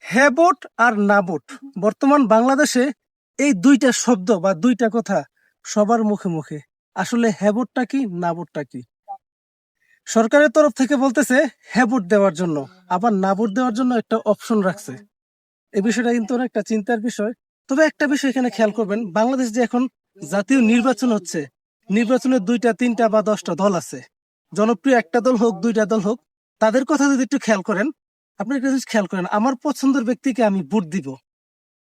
হ্যাঁ ভোট আর না ভোট বর্তমান বাংলাদেশে এই দুইটা শব্দ বা দুইটা কথা সবার মুখে মুখে। আসলে হ্যাঁ ভোটটা কি না ভোটটা কি? সরকারের তরফ থেকে বলতেছে হ্যাঁ ভোট দেওয়ার জন্য, আবার না ভোট দেওয়ার জন্য একটা অপশন রাখছে। এই বিষয়টা কিন্তু অনেকটা চিন্তার বিষয়। তবে একটা বিষয় এখানে খেয়াল করবেন, বাংলাদেশ যে এখন জাতীয় নির্বাচন হচ্ছে, নির্বাচনের দুইটা তিনটা বা 10টা দল আছে। জনপ্রিয় একটা দল হোক দুইটা দল হোক, তাদের কথা যদি একটু খেয়াল করেন, আপনি একটা জিনিস খেয়াল করেন, আমার পছন্দের ব্যক্তিকে আমি ভোট দিব।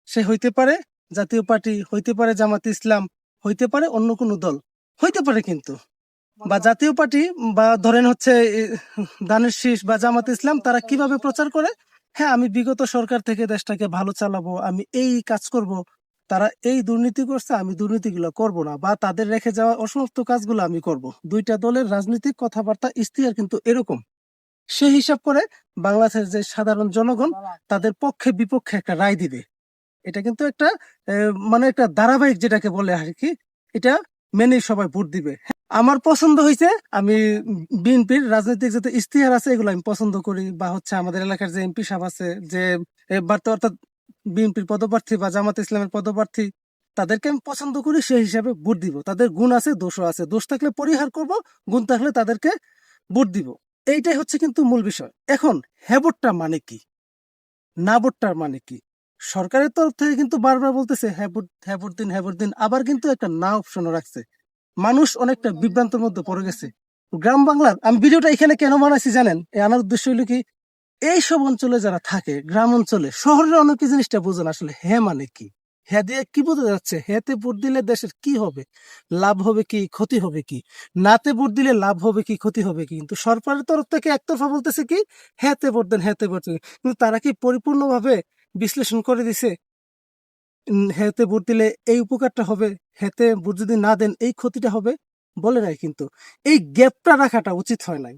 সে হইতে পারে জাতীয় পার্টি, হইতে পারে জামাত ইসলাম, হইতে পারে অন্য কোনো দল, হইতে পারে কিন্তু, বা জাতীয় পার্টি, বা ধরেন হচ্ছে দানের শীষ বা জামাত ইসলাম, তারা কিভাবে প্রচার করে, হ্যাঁ আমি বিগত সরকার থেকে দেশটাকে ভালো চালাবো, আমি এই কাজ করব। তারা এই দুর্নীতি করছে, আমি দুর্নীতিগুলো করব না, বা তাদের রেখে যাওয়া অসমাপ্ত কাজগুলো আমি করব। দুইটা দলের রাজনৈতিক কথাবার্তা ইশতেহার কিন্তু এরকম। সেই হিসাব করে বাংলাদেশের যে সাধারণ জনগণ তাদের পক্ষে বিপক্ষে একটা রায় দিবে। এটা কিন্তু একটা মানে একটা ধারাবাহিক যেটাকে বলে আর কি, এটা মেনে সবাই ভোট দিবে। আমার পছন্দ হয়েছে, আমি বিএনপির রাজনৈতিক যত ইশতেহার আছে এগুলো আমি পছন্দ করি, বা হচ্ছে আমাদের এলাকার যে এমপি সাহেব আছে, যে অর্থাৎ বিএনপির পদপ্রার্থী বা জামাত ইসলামের পদপ্রার্থী, তাদেরকে আমি পছন্দ করি, সেই হিসাবে ভোট দিব। তাদের গুণ আছে, দোষও আছে, দোষ থাকলে পরিহার করব, গুণ থাকলে তাদেরকে ভোট দিব। এইটাই হচ্ছে কিন্তু মূল বিষয়। এখন হ্যাঁ ভোটটা মানে কি, না ভোটটার মানে কি? সরকারের তরফ থেকে কিন্তু বারবার বলতেছে হ্যাঁ ভোট, হ্যাঁ ভোট দিন, হ্যাঁ ভোট দিন, আবার কিন্তু একটা না অপশনও রাখছে। মানুষ অনেকটা বিভ্রান্তের মধ্যে পড়ে গেছে। গ্রাম বাংলার আমি ভিডিওটা এখানে কেন বানাইছি জানেন? আনার উদ্দেশ্য হলো কি, এইসব অঞ্চলে যারা থাকে, গ্রাম অঞ্চলে, শহরের অনেকে জিনিসটা বোঝেন আসলে হ্যাঁ মানে কি। হ্যাঁ দিয়ে কি বোঝা যাচ্ছে? হ্যাঁতে ভোট দিলে দেশের কি হবে, লাভ হবে কি, ক্ষতি হবে কি? নাতে ভোট দিলে লাভ হবে কি, ক্ষতি হবে কি? কিন্তু সরকারের তরফ থেকে একতরফা বলতেছে কি, হ্যাঁতে ভোট দেন, হ্যাঁতে ভোট দেন। কিন্তু তারা কি পরিপূর্ণভাবে বিশ্লেষণ করে দিছে হ্যাঁতে ভোট দিলে এই উপকারটা হবে, হ্যাঁতে ভোট যদি না দেন এই ক্ষতিটা হবে? বলে নাই কিন্তু। এই গ্যাপটা রাখাটা উচিত হয় নাই।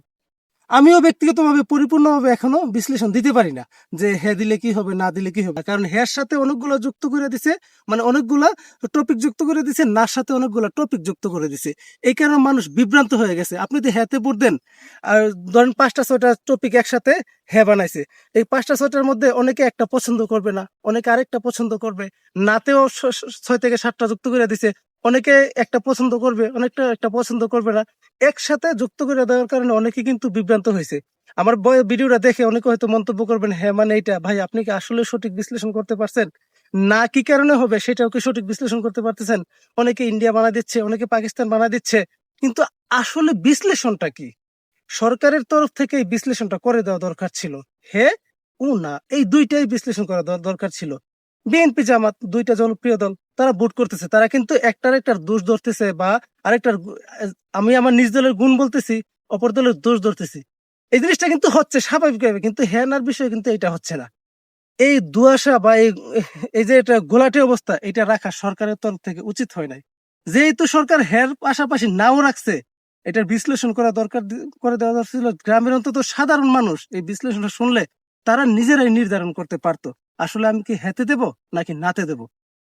আমিও ব্যক্তিগতভাবে পরিপূর্ণভাবে এখনো বিশ্লেষণ দিতে পারি না যে হ্যাঁ দিলে কি হবে, না দিলে কি হবে, কারণ হ্যাঁ সাথে অনেকগুলো যুক্ত করে দিছে, মানে অনেকগুলা টপিক যুক্ত করে দিছে, না সাথে অনেকগুলা টপিক যুক্ত করে দিছে। এই কারণে মানুষ বিভ্রান্ত হয়ে গেছে। আপনি যদি হ্যাঁতে ভোট দেন, আর ধরেন 5টা 6টা টপিক একসাথে হ্যাঁ বানাইছে, এই 5টা 6টার মধ্যে অনেকে একটা পছন্দ করবে না, অনেকে আরেকটা পছন্দ করবে। নাতেও 6 থেকে 7টা যুক্ত করে দিছে, অনেকে একটা পছন্দ করবে, অনেকটা একটা পছন্দ করবে না। একসাথে যুক্ত করে দেওয়ার কারণে অনেকে কিন্তু বিভ্রান্ত হয়েছে। আমার ভিডিওটা দেখে অনেকে হয়তো মন্তব্য করবেন, হ্যাঁ মানে এইটা ভাই, আপনি কি আসলে সঠিক বিশ্লেষণ করতে পারছেন? না কি কারণে হবে সেটাও কি সঠিক বিশ্লেষণ করতে পারতেছেন? অনেকে ইন্ডিয়া বানা দিচ্ছে, অনেকে পাকিস্তান বানা দিচ্ছে, কিন্তু আসলে বিশ্লেষণটা কি? সরকারের তরফ থেকে এই বিশ্লেষণটা করে দেওয়া দরকার ছিল। হ্যাঁ ও না, এই দুইটাই বিশ্লেষণ করা দরকার ছিল। বিএনপি জামাত দুইটা জনপ্রিয় দল, তারা ভোট করতেছে, তারা কিন্তু একটার একটার দোষ ধরতেছে, বা আরেকটার আমি আমার নিজ দলের গুণ বলতেছি, অপর দলের দোষ ধরতেছি। এই জিনিসটা কিন্তু হচ্ছে স্বাভাবিকভাবে, কিন্তু হ্যানার বিষয় কিন্তু এটা হচ্ছে না। এই দুয়াশা বা এই যে এটা গোলাটে অবস্থা, এটা রাখা সরকারের তরফ থেকে উচিত হয় নাই। যেহেতু সরকার হ্যার পাশাপাশি নাও রাখছে, এটার বিশ্লেষণ করা দরকার, করে দেওয়া দরকার ছিল। গ্রামের অন্তত সাধারণ মানুষ এই বিশ্লেষণটা শুনলে তারা নিজেরাই নির্ধারণ করতে পারতো আসলে আমি কি হেতে দেব নাকি নাতে দেব।